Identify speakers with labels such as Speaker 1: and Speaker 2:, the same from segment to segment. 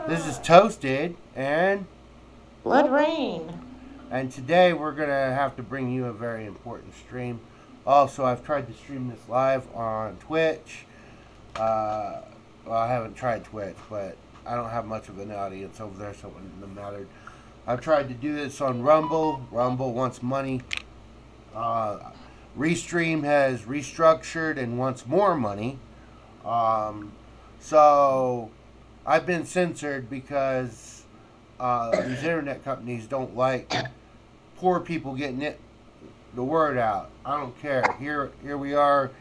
Speaker 1: This is Toasted and
Speaker 2: Blood Rain.
Speaker 1: today we're gonna have to bring you a very important stream. Also, I've tried to stream this live on Twitch. Well, I haven't tried Twitch, but I don't have much of an audience over there, so it wouldn't have mattered. I've tried to do this on Rumble. Rumble wants money. Uh, Restream has restructured and wants more money. Um, so I've been censored because these internet companies don't like poor people getting the word out. I don't care. Here we are,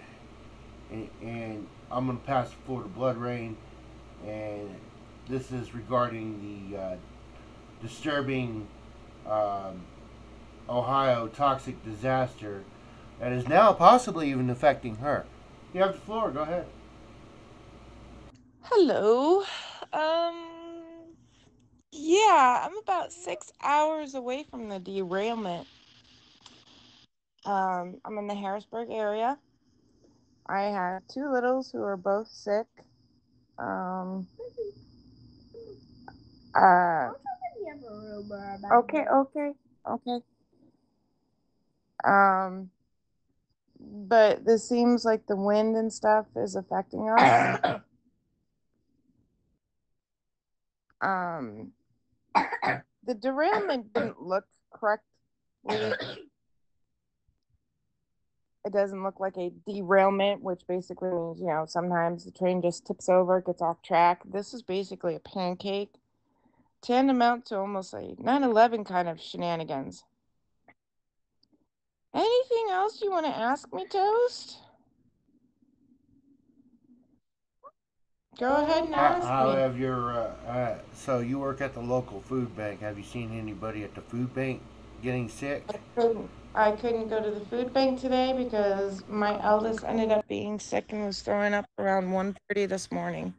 Speaker 1: and I'm gonna pass the floor to Blood Rain, and this is regarding the disturbing um, Ohio toxic disaster that is now possibly even affecting her. You have the floor. Go ahead.
Speaker 2: Hello. Yeah, I'm about 6 hours away from the derailment. I'm in the Harrisburg area. I have two littles who are both sick. Um, uh, okay. Um, but this seems like the wind and stuff is affecting us. Um, the derailment didn't look correctly. It doesn't look like a derailment, which basically means, sometimes the train just tips over, gets off track. This is basically a pancake, tantamount to almost a 9/11 kind of shenanigans. Anything else you want to ask me, Toast? Go ahead and ask
Speaker 1: How
Speaker 2: me.
Speaker 1: have your so you work at the local food bank? Have you seen anybody at the food bank getting sick?
Speaker 2: I couldn't go to the food bank today because my eldest ended up being sick and was throwing up around 1:30 this morning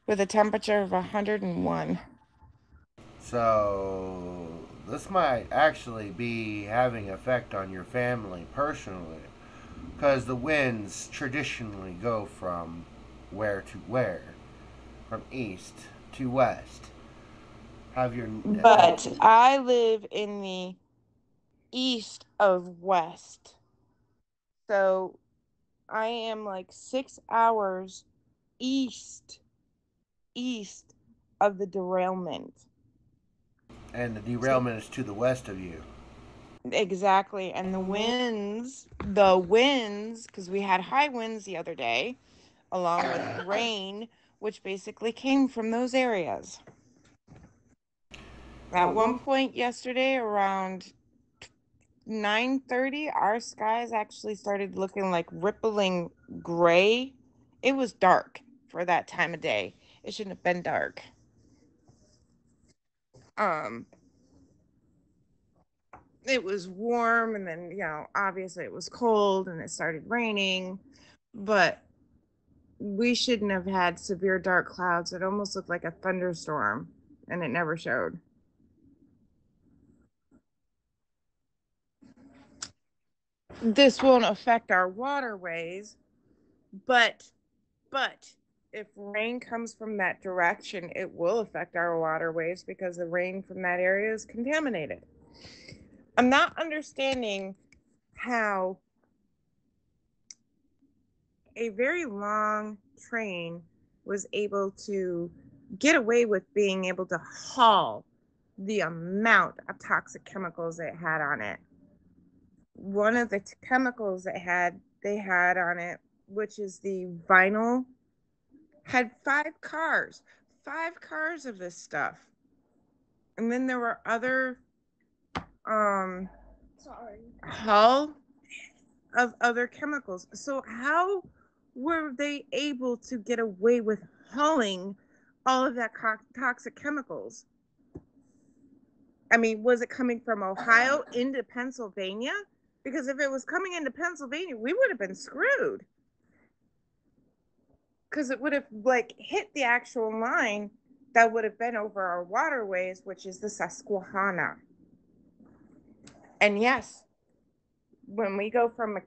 Speaker 2: with a temperature of 101.
Speaker 1: So this might actually be having effect on your family personally, because the winds traditionally go from where to where, from east to west. Have your
Speaker 2: But I live in the east of west. So I am like 6 hours east east of the derailment.
Speaker 1: and the
Speaker 2: So
Speaker 1: derailment is to the west of you.
Speaker 2: exactly. And the winds, because we had high winds the other day, along with rain, which basically came from those areas. At one point yesterday, around 9:30, our skies actually started looking like rippling gray. It was dark for that time of day. It shouldn't have been dark. Um, it was warm, and then obviously it was cold, and it started raining. But we shouldn't have had severe dark clouds. It almost looked like a thunderstorm, and it never showed. This won't affect our waterways, but But if rain comes from that direction, it will affect our waterways because the rain from that area is contaminated. I'm not understanding how a very long train was able to get away with being able to haul the amount of toxic chemicals it had on it. One of the chemicals they had on it, which is the vinyl, had five cars of this stuff. And then there were other um hull of other chemicals. So how were they able to get away with hauling all of that toxic chemicals? I mean, was it coming from Ohio into Pennsylvania? Because if it was coming into Pennsylvania, we would have been screwed. Because it would have like hit the actual line that would have been over our waterways, which is the Susquehanna. And yes, when we go from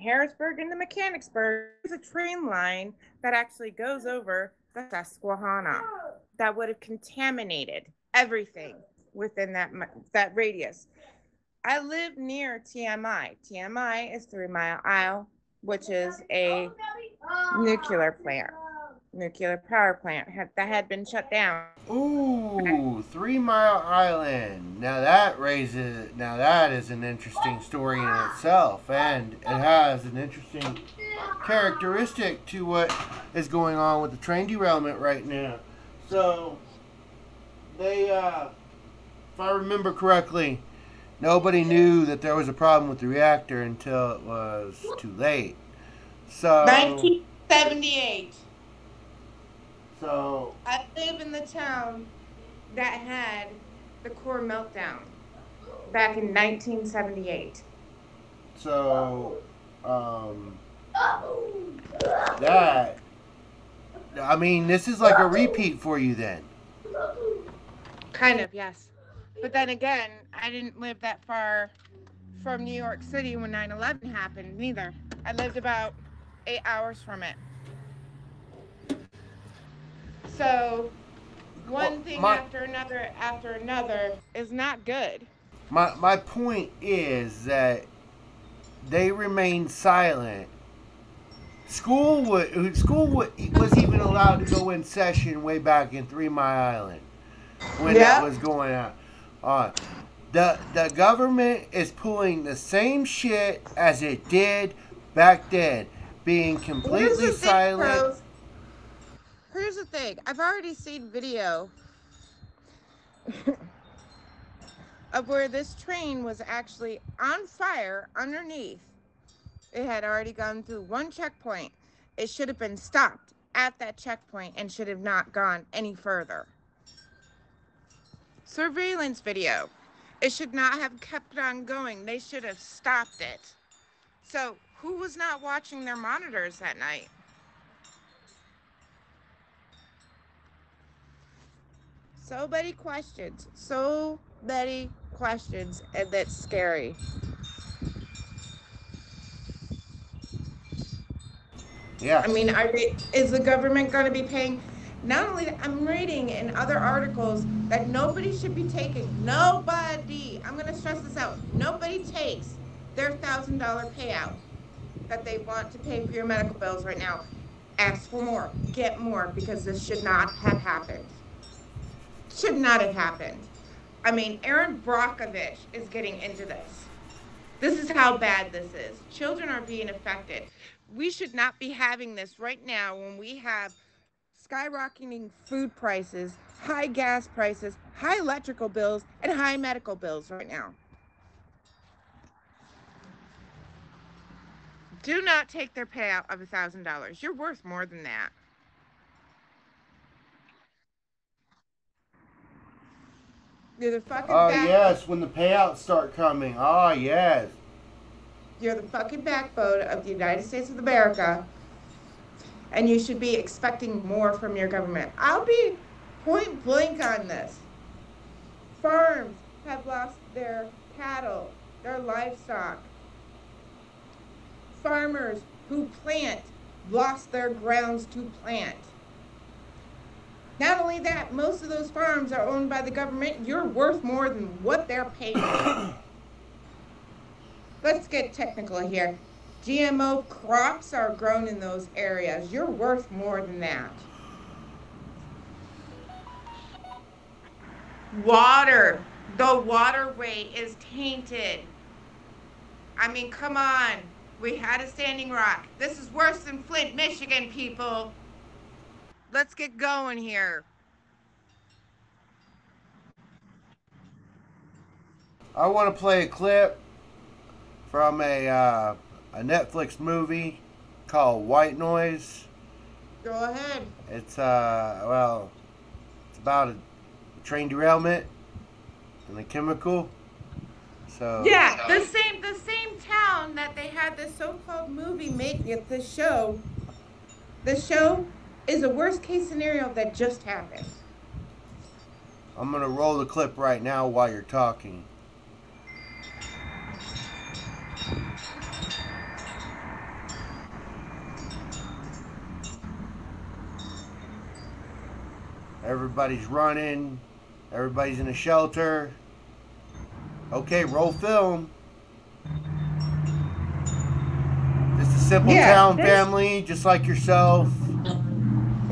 Speaker 2: Harrisburg into Mechanicsburg, there's a train line that actually goes over the Susquehanna. that would have contaminated everything within that radius. I live near TMI. TMI is 3 Mile Isle, which is a nuclear plant, nuclear power plant that had been shut down.
Speaker 1: Ooh, 3 Mile Island. Now that is an interesting story in itself, and it has an interesting characteristic to what is going on with the train derailment right now. So, if I remember correctly, nobody knew that there was a problem with the reactor until it was too late. So,
Speaker 2: 1978.
Speaker 1: so
Speaker 2: I live in the town that had the core meltdown back in 1978.
Speaker 1: So, that, I mean, this is like a repeat for you then.
Speaker 2: Kind of, yes. But then again, I didn't live that far from New York City when 9/11 happened, neither. I lived about 8 hours from it. So,
Speaker 1: Well,
Speaker 2: one thing after another is not good.
Speaker 1: my point is that they remained silent. Was even allowed to go in session way back in 3 Mile Island when that was going on. The government is pulling the same shit as it did back then, being completely silent.
Speaker 2: Here's the thing. I've already seen video of where this train was actually on fire underneath. It had already gone through one checkpoint. It should have been stopped at that checkpoint and should have not gone any further. Surveillance video. It should not have kept on going. They should have stopped it. So, who was not watching their monitors that night? So many questions. So many questions, and that's scary.
Speaker 1: Yeah.
Speaker 2: I mean, is the government going to be paying? Not only that, I'm reading in other articles that nobody should be taking. Nobody. I'm going to stress this out. Nobody takes their $1,000 payout that they want to pay for your medical bills right now. Ask for more. Get more, because this should not have happened. Should not have happened. I mean, Aaron Brockovich is getting into this. This is how bad this is. Children are being affected. We should not be having this right now when we have skyrocketing food prices, high gas prices, high electrical bills, and high medical bills right now. Do not take their payout of $1,000. You're worth more than that. You're the fucking
Speaker 1: yes, when the payouts start coming. Yes.
Speaker 2: You're the fucking backbone of the United States of America, and you should be expecting more from your government. I'll be point blank on this. Farms have lost their cattle, their livestock. Farmers who plant lost their grounds to plant. Not only that, most of those farms are owned by the government. You're worth more than what they're paying. Let's get technical here. GMO crops are grown in those areas. You're worth more than that. Water. The waterway is tainted. I mean, come on. We had a Standing Rock. This is worse than Flint, Michigan, people. Let's get going here.
Speaker 1: I want to play a clip from a Netflix movie called White Noise.
Speaker 2: Go ahead.
Speaker 1: It's about a train derailment and a chemical. So
Speaker 2: yeah, the same town that they had this so-called movie making at this show. The show is a worst-case scenario that just happened.
Speaker 1: I'm gonna roll the clip right now while you're talking. Everybody's running. Everybody's in a shelter. Okay, roll film. Just a simple town family, just like yourself.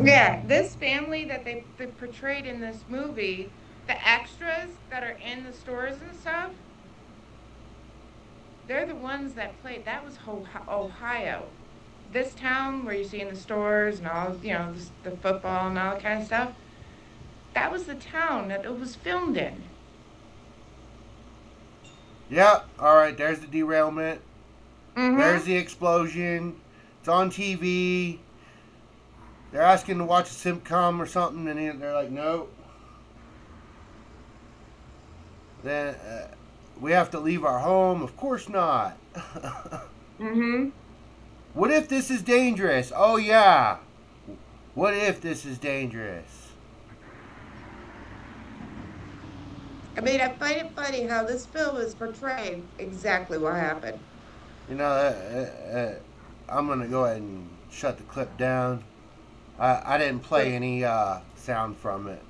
Speaker 2: Yeah, this family that they portrayed in this movie, the extras that are in the stores and stuff, they're the ones that played. That was Ohio. This town where you see in the stores and all, the football and all that kind of stuff, that was the town that it was filmed in.
Speaker 1: Yeah, alright, there's the derailment. There's
Speaker 2: Mm-hmm.
Speaker 1: the explosion. It's on TV. They're asking to watch a sitcom or something, and they're like, no. Then we have to leave our home. Of course not.
Speaker 2: Mm-hmm.
Speaker 1: What if this is dangerous? Oh, yeah. What if this is dangerous?
Speaker 2: I mean, I find it funny how this film is portraying exactly what happened.
Speaker 1: You know, I'm going to go ahead and shut the clip down. I didn't play any sound from it.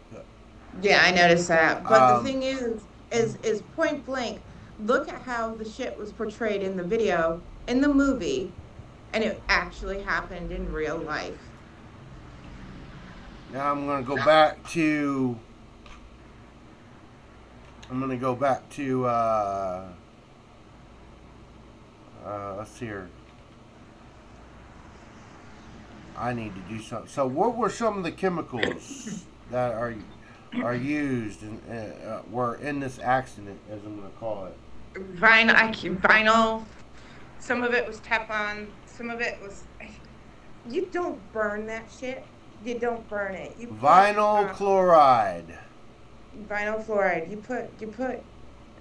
Speaker 2: Yeah, I noticed that. But the
Speaker 1: Um,
Speaker 2: thing is point blank. Look at how the shit was portrayed in the video, in the movie, and it actually happened in real life.
Speaker 1: Now I'm going to go back to. I'm going to go back to. Let's see here. I need to do something. So, what were some of the chemicals that are used and were in this accident, as I'm going to call it?
Speaker 2: Vinyl. Some of it was Teflon. Some of it was. You don't burn that shit. You don't burn it. You put
Speaker 1: Vinyl chloride.
Speaker 2: vinyl fluoride. You put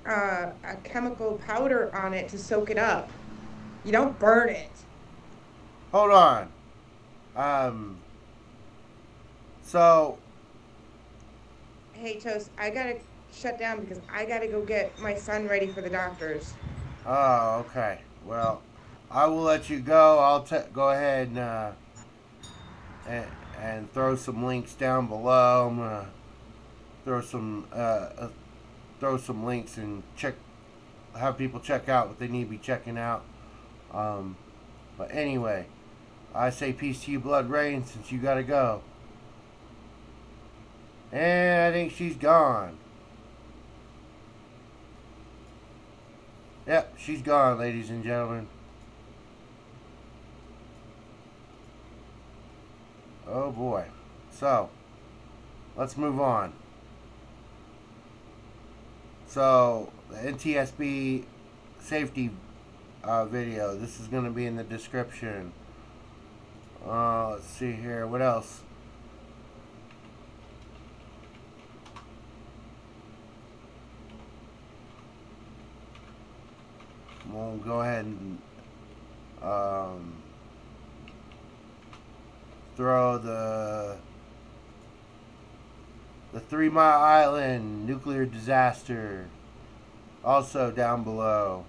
Speaker 2: a chemical powder on it to soak it up. You don't burn it.
Speaker 1: Hold on. So,
Speaker 2: Hey Toast, I gotta shut down because I gotta go get my son ready for the doctors.
Speaker 1: oh, okay. Well, I will let you go. I'll go ahead and, and throw some links down below. I'm gonna throw some links and have people check out what they need to be checking out. But anyway, I say peace to you, Blood Rain, since you gotta go. And I think she's gone. Yep, she's gone, ladies and gentlemen. Oh boy. So, let's move on. So, the NTSB safety video. This is going to be in the description. Let's see here. What else? We'll go ahead and throw the 3 Mile Island nuclear disaster also down below.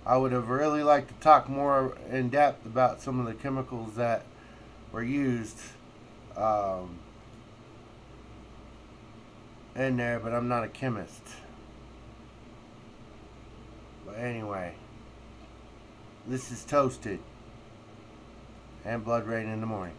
Speaker 1: I would have really liked to talk more in depth about some of the chemicals that were used in there, but I'm not a chemist. But anyway, this is Toasted and Blood Rain in the morning.